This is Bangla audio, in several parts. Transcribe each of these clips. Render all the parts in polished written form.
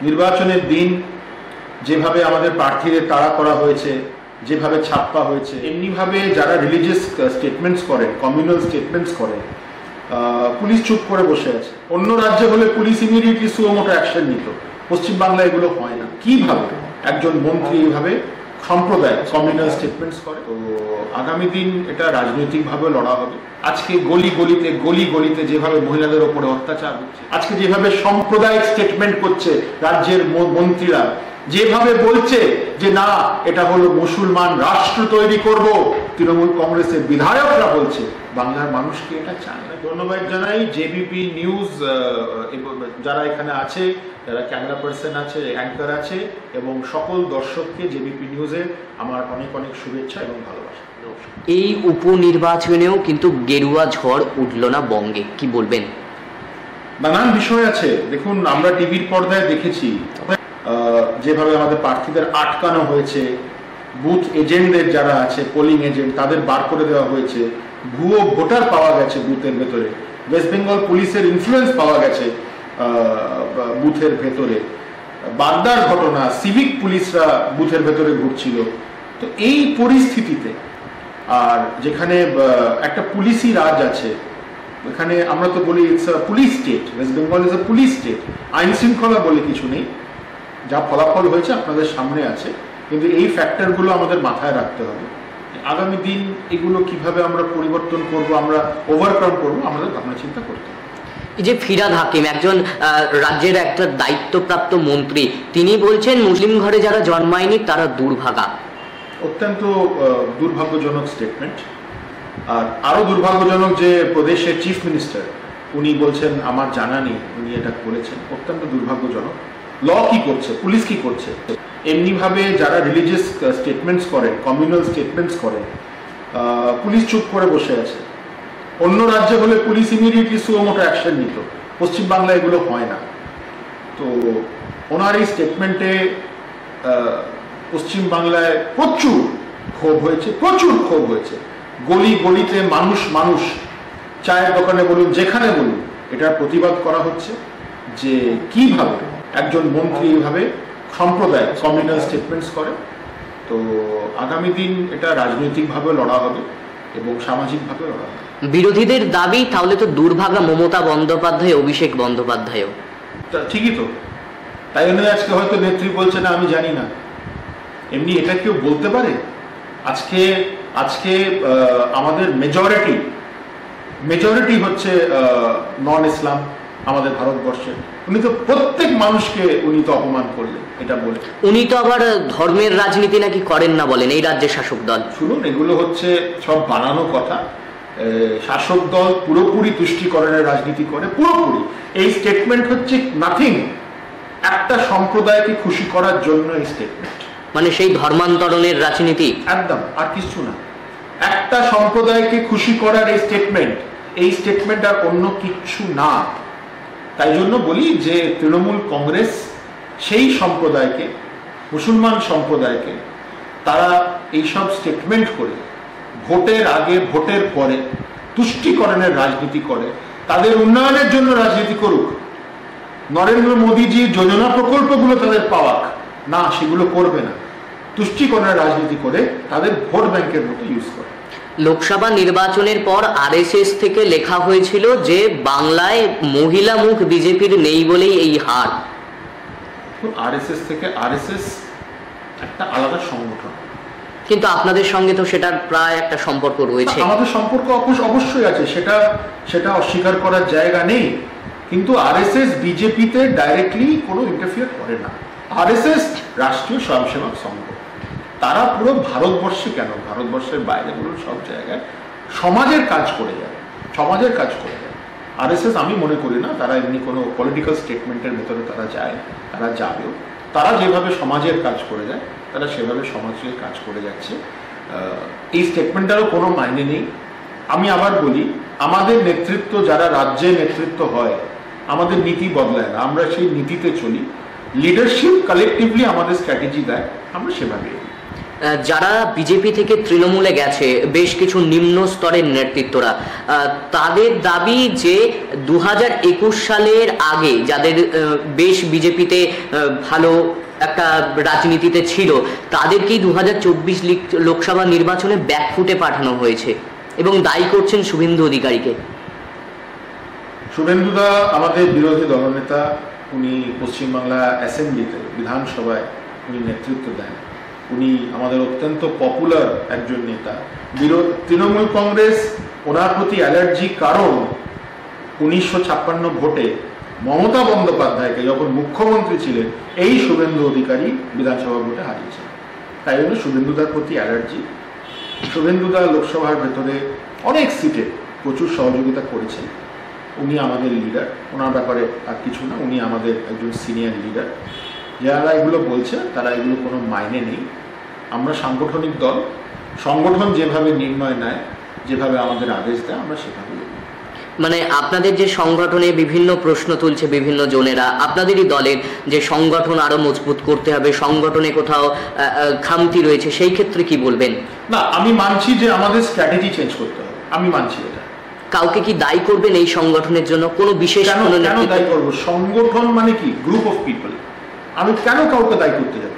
নির্বাচনের দিন যেভাবে আমাদের প্রার্থীদের তাড়া করা হয়েছে, যেভাবে ছাপ্পা হয়েছে, এমনিভাবে যারা রিলিজিয়াস স্টেটমেন্টস করেন, কমিউনাল স্টেটমেন্টস করেন, পুলিশ চুপ করে বসে আছে। অন্য রাজ্যে হলে পুলিশ ইমিডিয়েটলি সুমোটো অ্যাকশন নিত, পশ্চিমবাংলায় এগুলো হয় না। কিভাবে একজন মন্ত্রী এইভাবে সাম্প্রদায়িক কমিউনাল স্টেটমেন্টস করে? তো আগামী দিন এটা রাজনৈতিকভাবে লড়া হবে। আজকে গলি গলিতে যেভাবে মহিলাদের ওপরে অত্যাচার হচ্ছে, আজকে যেভাবে সাম্প্রদায়িক স্টেটমেন্ট করছে রাজ্যের মন্ত্রীরা, যেভাবে বলছে যে না এটা হলো মুসলমান রাষ্ট্র তৈরি করব, তৃণমূল কংগ্রেসের বিধায়করা বলছে, বাংলার মানুষ কি এটা চায় না? ধন্যবাদ জানাই জেবিপি নিউজ যারা এখানে আছে, যারা ক্যামেরা পার্সন আছে, অ্যাঙ্কার আছে, এবং সকল দর্শককে জেবিপি নিউজে আমার অনেক অনেক শুভেচ্ছা এবং ভালোবাসা। এই উপনির্বাচনেও কিন্তু গেরুয়া ঝড় উঠল না বঙ্গে, কি বলবেন? নানান বিষয় আছে। দেখুন, আমরা টিভির পর্দায় দেখেছি যেভাবে আমাদের প্রার্থীদের আটকানো হয়েছে, বুথ এজেন্টদের যারা আছে, পোলিং এজেন্ট, তাদের বার করে দেওয়া হয়েছে, ভুয়ো ভোটার পাওয়া গেছে বুথের ভেতরে, ওয়েস্ট বেঙ্গল পুলিশের ইনফ্লুয়েন্স পাওয়া গেছে বুথের ভেতরে, বাগদার ঘটনা, সিভিক পুলিশরা বুথের ভেতরে ঘুরছিল। তো এই পরিস্থিতিতে, আর যেখানে একটা পুলিশি রাজ আছে, এখানে আমরা তো বলি it's a police state, West Bengal is a police state, আইন শৃঙ্খলা বলে কিছু নেই। যা ফলাফল হয়েছে আপনাদের সামনে আছে, কিন্তু এই ফ্যাক্টরগুলো আমাদের মাথায় রাখতে হবে। আগামী দিন এগুলো কিভাবে আমরা পরিবর্তন করব, আমরা ওভারকাম করব, আমাদের ভাবনা চিন্তা করতে হবে। এই যে ফিরহাদ হাকিম একজন রাজ্যের একটা দায়িত্বপ্রাপ্ত মন্ত্রী, তিনি বলছেন মুসলিম ঘরে যারা জন্মায়নি তারা দুর্ভাগা। অত্যন্ত দুর্ভাগ্যজনক স্টেটমেন্ট। আর আরো দুর্ভাগ্যজনক যে প্রদেশের চিফ মিনিস্টার উনি বলছেন আমার জানা নেই উনি এটা করেছেন। অত্যন্ত দুর্ভাগ্যজনক। ল কি করছে, পুলিশ কি করছে? এমনিভাবে যারা রিলিজিয়াস স্টেটমেন্টস করেন, কমিউনাল স্টেটমেন্টস করেন, পুলিশ চুপ করে বসে আছে। অন্য রাজ্যে হলে পুলিশ ইমিডিয়েটলি সুমোটো অ্যাকশন নিত, পশ্চিমবাংলায় এগুলো হয় না। তো ওনার এই স্টেটমেন্টে পশ্চিমবাংলায় প্রচুর ক্ষোভ হয়েছে। গলিতে মানুষ, চায়ের দোকানে বলুন, যেখানে বলুন, এটার প্রতিবাদ করা হচ্ছে যে কিভাবে একজন মন্ত্রী এইভাবে সাম্প্রদায়িক কমিউনাল স্টেটমেন্টস করে। তো আগামী দিন এটা রাজনৈতিকভাবে লড়া হবে এবং সামাজিকভাবে লড়া হবে। বিরোধীদের দাবি তাহলে তো দুর্ভাগা মমতা বন্দ্যোপাধ্যায়, অভিষেক বন্দ্যোপাধ্যায়ও। ঠিকই তো, তাই জন্য আজকে হয়তো নেত্রী বলছে না আমি জানি না। এমনি এটা কেউ বলতে পারে? আজকে আমাদের মেজরিটি হচ্ছে নন ইসলাম আমাদের ভারতবর্ষে। উনি তো প্রত্যেক মানুষকে উনি তো অপমান করলেন এটা বলে। উনি তো আবার ধর্মের রাজনীতি নাকি করেন না বলেন এই রাজ্যের শাসক দল। শুনুন, এগুলো হচ্ছে সব বানানো কথা। শাসক দল পুরোপুরি তুষ্টিকরণের রাজনীতি করে, পুরোপুরি। এই স্টেটমেন্ট হচ্ছে নাথিং, একটা সম্প্রদায়কে খুশি করার জন্য এই স্টেটমেন্ট, মানে সেই ধর্মান্তরণের রাজনীতি, একদম আর কিছু না। একটা সম্প্রদায়কে খুশি করার এই স্টেটমেন্ট আর অন্য কিচ্ছু না। তাই জন্য বলি যে তৃণমূল কংগ্রেস সেই সম্প্রদায়কে, মুসলমান সম্প্রদায়কে, তারা এইসব স্টেটমেন্ট করে ভোটের আগে ভোটের পরে তুষ্টিকরণের রাজনীতি করে, তাদের উন্নয়নের জন্য রাজনীতি করুক, নরেন্দ্র মোদীজির যোজনা প্রকল্পগুলো তাদের পাওয়াক না, সেগুলো করবে না। তুষ্টিকরণের রাজনীতি করে তাদের ভোট ব্যাংকের মতো ইউজ করে। লোকসভা নির্বাচনের পর আরএসএস থেকে লেখা হয়েছিল যে বাংলায় মহিলা মুখ বিজেপির নেই বলেই এই হার। আরএসএস একটা আলাদা সংগঠন, কিন্তু আপনাদের সঙ্গে তো সেটার প্রায় একটা সম্পর্ক রয়েছে। আমাদের সম্পর্ক অবশ্যই আছে, সেটা অস্বীকার করার জায়গা নেই। কিন্তু আরএসএস বিজেপিতে ডাইরেক্টলি কোনো ইন্টারফিয়ার করে না। আরএসএস রাষ্ট্রীয় স্বয়ংসেবক সংঘ, তারা পুরো ভারতবর্ষে কেন, ভারতবর্ষের বাইরে বলুন, সব জায়গায় সমাজের কাজ করে যায়। আরএসএস আমি মনে করি না তারা এমনি কোনো পলিটিক্যাল স্টেটমেন্টের ভেতরে তারা যায়, তারা যাবেও। তারা যেভাবে সমাজের কাজ করে যায়, তারা সেভাবে সমাজের কাজ করে যাচ্ছে। এই স্টেটমেন্টটারও কোনো মাইনে নেই। আমি আবার বলি, আমাদের নেতৃত্ব, যারা রাজ্যে নেতৃত্ব হয়, আমাদের নীতি বদলায় না, আমরা সেই নীতিতে চলি। লিডারশিপ কালেকটিভলি আমাদের স্ট্র্যাটেজি দেয়, আমরা সেভাবে। যারা বিজেপি থেকে তৃণমূলে গেছে, বেশ কিছু নিম্ন স্তরের নেতৃত্বরা, তাদের দাবি যে 2021 সালের আগে যাদের বেশ বিজেপিতে ভালো একটা রাজনীতিতে ছিল, তাদেরকেই 2024 লোকসভা নির্বাচনে ব্যাকফুটে পাঠানো হয়েছে এবং দায়ী করছেন শুভেন্দু অধিকারীকে। শুভেন্দুদা আমাদের বিরোধী দলনেতা, উনি পশ্চিমবাংলা অ্যাসেম্বলিতে, বিধানসভায় উনি নেতৃত্ব দেন। উনি আমাদের অত্যন্ত পপুলার একজন নেতা। তৃণমূল কংগ্রেস ওনার প্রতি অ্যালার্জি, কারণ 1956 ভোটে মমতা বন্দ্যোপাধ্যায়কে যখন মুখ্যমন্ত্রী ছিলেন এই শুভেন্দু অধিকারী বিধানসভা ভোটে হারিয়েছেন। তাই জন্য শুভেন্দুদার প্রতি অ্যালার্জি। শুভেন্দুদা লোকসভার ভেতরে অনেক সিটে প্রচুর সহযোগিতা করেছেন। উনি আমাদের লিডার, ওনার ব্যাপারে আর কিছু না, উনি আমাদের একজন সিনিয়র লিডার। যারা এগুলো বলছে তারা এগুলো কোনো মাইনে নেই। আমরা সাংগঠনিক দল, সংগঠন যেভাবে নির্ণয় নেয়, যেভাবে আমাদের আদেশ দেয়, আমরা সেভাবে। মানে আপনাদের যে সংগঠনে বিভিন্ন প্রশ্ন তুলছে বিভিন্ন জনেরা, আপনাদেরই দলের যে সংগঠন আরো মজবুত করতে হবে, সংগঠনে কোথাও খামতি রয়েছে, সেই ক্ষেত্রে কি বলবেন? না, আমি মানছি যে আমাদের স্ট্র্যাটেজি চেঞ্জ করতে হবে, আমি মানছি এটা। কাউকে কি দায়ী করবেন এই সংগঠনের জন্য? কোনো বিশেষ কেন দায়ী করবো? সংগঠন মানে কি? Group of people. আমি কেন কাউকে দায়ী করতে যাব?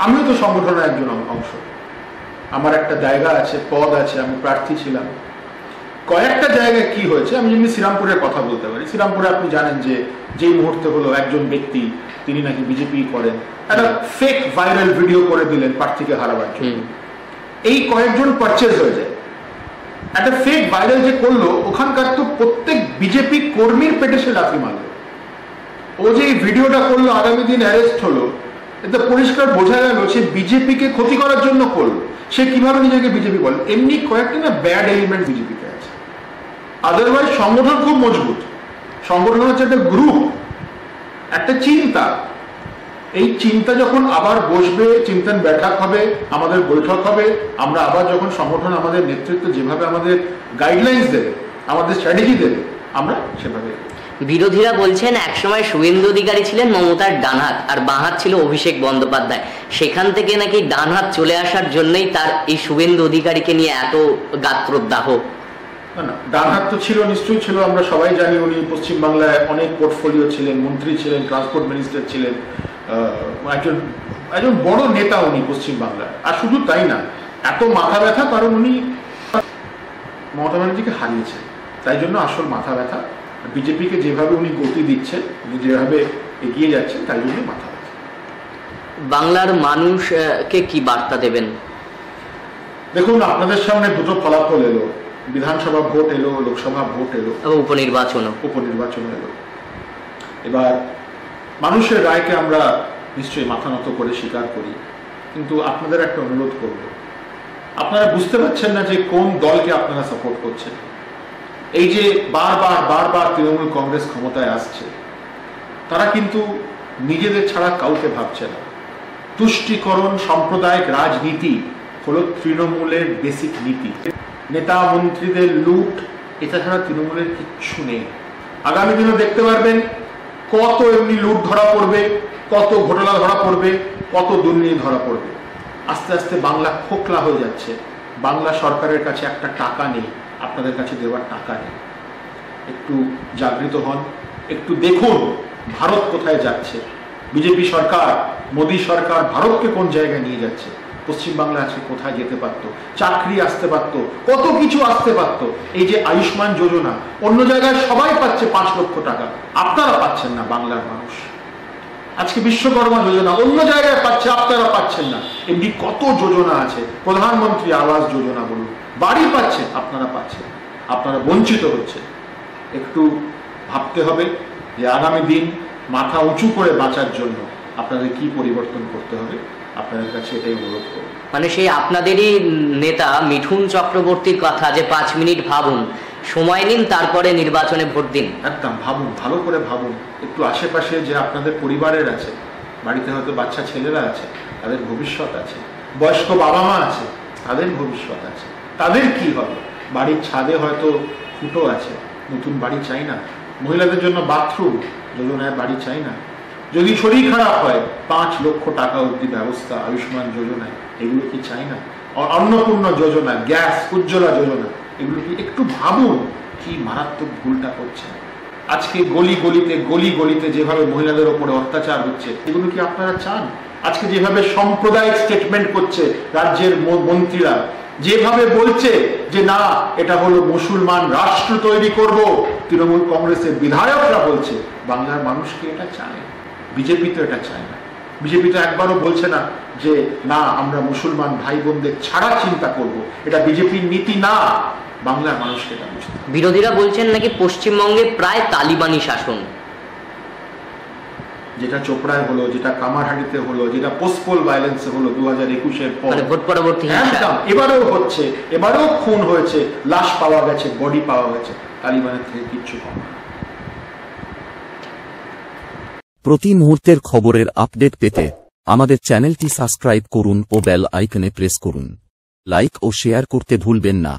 আমিও তো সংগঠনের একজন অংশ। আমার একটা জায়গা আছে, পদ আছে, আমি প্রার্থী ছিলাম। কয়েকটা জায়গায় কি হয়েছে, আমি যেমনি শ্রীরামপুরের কথা বলতে পারি। শ্রীরামপুরে আপনি জানেন যে যেই মুহূর্তে হলো একজন ব্যক্তি, তিনি নাকি বিজেপি করেন, একটা ফেক ভাইরাল ভিডিও করে দিলেন প্রার্থীকে হারাবার জন্য। এই কয়েকজন পারচেজ হয়ে যায়। একটা ফেক ভাইরাল যে করলো, ওখানকার তো প্রত্যেক বিজেপি কর্মীর পেটে সে লাথি মারলো। ও যে এই ভিডিওটা করলো, আগামী দিন অ্যারেস্ট হলো, এতে পরিষ্কার বোঝা গেল সে বিজেপিকে ক্ষতি করার জন্য করলো। সে কিভাবে নিজেকে বিজেপি বলে? এমনি কয়েকটা না ব্যাড এলিমেন্ট বিজেপিতে আছে। আদারওয়াইজ সংগঠন খুব মজবুত। সংগঠন হচ্ছে একটা গ্রুপ, একটা চিন্তা। এই চিন্তা যখন আবার বসবে, চিন্তন বৈঠক হবে, আমাদের বৈঠক হবে, আমরা আবার যখন সংগঠন আমাদের নেতৃত্ব যেভাবে আমাদের গাইডলাইন্স দেবে, আমাদের স্ট্র্যাটেজি দেবে, আমরা সেভাবে। বিরোধীরা বলছেন একসময় শুভেন্দু অধিকারী ছিলেন মমতার ডান হাত, আর বাঁ হাত ছিল অভিষেক বন্দ্যোপাধ্যায়। সেখান থেকে নাকি ডান হাত চলে আসার জন্যই তার এই শুভেন্দু অধিকারীকে নিয়ে এত গাত্রদাহ। না, ডান হাত তো ছিল, নিশ্চয়ই ছিল। আমরা সবাই জানি উনি পশ্চিমবাংলায় অনেক পোর্টফোলিও ছিলেন, মন্ত্রী ছিলেন, ট্রান্সপোর্ট মিনিস্টার ছিলেন, একজন বড় নেতা উনি পশ্চিমবাংলার। আর শুধু তাই না, এত মাথা ব্যথা কারণ উনি মমতা ব্যানার্জিকে হারিয়েছেন, তাই জন্য আসল মাথা ব্যথা। বিজেপিকে যেভাবে উনি গতি দিচ্ছেন, উনি যেভাবে এগিয়ে যাচ্ছেন, তাই জন্য মাথা ব্যথা। বাংলার মানুষকে কি বার্তা দেবেন? দেখুন, আপনাদের সামনে দুটো ফলাফল এলো, বিধানসভা ভোট এলো, লোকসভা ভোট এলো, উপনির্বাচন এলো। এবার মানুষের রায়কে আমরা নিশ্চয়ই মাথা নত করে স্বীকার করি, কিন্তু আপনাদের একটা অনুরোধ করব, আপনারা বুঝতে পারছেন না যে কোন দলকে আপনারা সাপোর্ট করছেন। এই যে বারবার তৃণমূল কংগ্রেস ক্ষমতায় আসছে, তারা কিন্তু নিজেদের ছাড়া কাউকে ভাবছে না। তুষ্টিকরণ সাম্প্রদায়িক রাজনীতি হলো তৃণমূলের বেসিক নীতি। নেতা মন্ত্রীদের লুট, এটা ছাড়া তৃণমূলের কিচ্ছু নেই। আগামী দিনে দেখতে পারবেন কত এমনি লুট ধরা পড়বে, কত ঘোটালা ধরা পড়বে, কত দুর্নীতি ধরা পড়বে। আস্তে আস্তে বাংলা খোকলা হয়ে যাচ্ছে। বাংলা সরকারের কাছে একটা টাকা নেই, আপনাদের কাছে দেওয়ার টাকা নেই। একটু জাগৃত হন, একটু দেখুন ভারত কোথায় যাচ্ছে। বিজেপি সরকার, মোদী সরকার ভারতকে কোন জায়গায় নিয়ে যাচ্ছে। পশ্চিমবাংলা আজকে কোথায় যেতে পারত? চাকরি আসতে পারত, কত কিছু আসতে পারত। এই যে আয়ুষ্মান যোজনা, অন্য জায়গায় সবাই পাচ্ছে 5 লক্ষ টাকা, আপনারা পাচ্ছেন না বাংলার মানুষ। আজকে বিশ্বকর্মা যোজনা অন্য জায়গায় পাচ্ছে, আপনারা পাচ্ছেন না। এমনি কত যোজনা আছে, প্রধানমন্ত্রী আবাস যোজনা বলুন, বাড়ি পাচ্ছে, আপনারা পাচ্ছেন, আপনারা বঞ্চিত হচ্ছে। একটু ভাবতে হবে যে আগামী দিন মাথা উঁচু করে বাঁচার জন্য আপনাদের কি পরিবর্তন করতে হবে। আপনাদের কাছে এটাই অনুরোধ করব। মানে সেই আপনাদেরই নেতা মিঠুন চক্রবর্তীর কথা যে 5 মিনিট ভাবুন, সময় নিন, তারপরে নির্বাচনে ভোট দিন। একদম ভাবুন, ভালো করে ভাবুন। একটু আশেপাশে যে আপনাদের পরিবারের আছে, বাড়িতে হয়তো বাচ্চা ছেলেরা আছে, তাদের ভবিষ্যৎ আছে, বয়স্ক বাবা মা আছে, তাদের ভবিষ্যৎ আছে, তাদের কি হবে। বাড়ির ছাদে হয়তো ফুটো আছে, নতুন বাড়ি চাই না। মহিলাদের জন্য বাথরুম যোজনায় বাড়ি চাই না। যদি শরীর খারাপ হয় 5 লক্ষ টাকা অবধি ব্যবস্থা আয়ুষ্মান যোজনায়। এগুলো কি চাই না? অন্নপূর্ণা যোজনা, গ্যাস, উজ্জ্বলা যোজনা, এগুলো কি একটু ভাবুন কি মারাত্মক ভুলটা করছেন। আজকে গলি গলিতে যেভাবে মহিলাদের ওপরে অত্যাচার হচ্ছে, এগুলো কি আপনারা চান? আজকে যেভাবে সাম্প্রদায়িক স্টেটমেন্ট করছে রাজ্যের মন্ত্রীরা, যেভাবে বলছে যে না এটা হলো মুসলমান রাষ্ট্র তৈরি করব, তৃণমূল কংগ্রেসের বিধায়করা বলছে, বাংলার মানুষ কি এটা চায়? বিজেপি তো এটা চায় না। বিজেপি তো একবারও বলছে না যে না আমরা মুসলমান ভাই বোনদের ছাড়া চিন্তা করব, এটা বিজেপির নীতি না। বাংলার মানুষকে এটা বুঝতে হবে। বিরোধীরা বলছেন নাকি পশ্চিমবঙ্গে প্রায় তালিবানি শাসন, যেটা চোপড়ায় হলো, যেটা কামারহাটিতে হলো, যেটা পোস্টপোল ভায়োলেন্সে হলো 2021-এর পর, মানে ভোট পরবর্তী হিংসা। এবারেও হচ্ছে, এবারেও খুন হয়েছে, লাশ পাওয়া গেছে, বডি পাওয়া গেছে, তালিবানের থেকে কিচ্ছু কম না। প্রতি মুহূর্তের খবরের আপডেট পেতে আমাদের চ্যানেলটি সাবস্ক্রাইব করুন ও বেল আইকনে প্রেস করুন। লাইক ও শেয়ার করতে ভুলবেন না।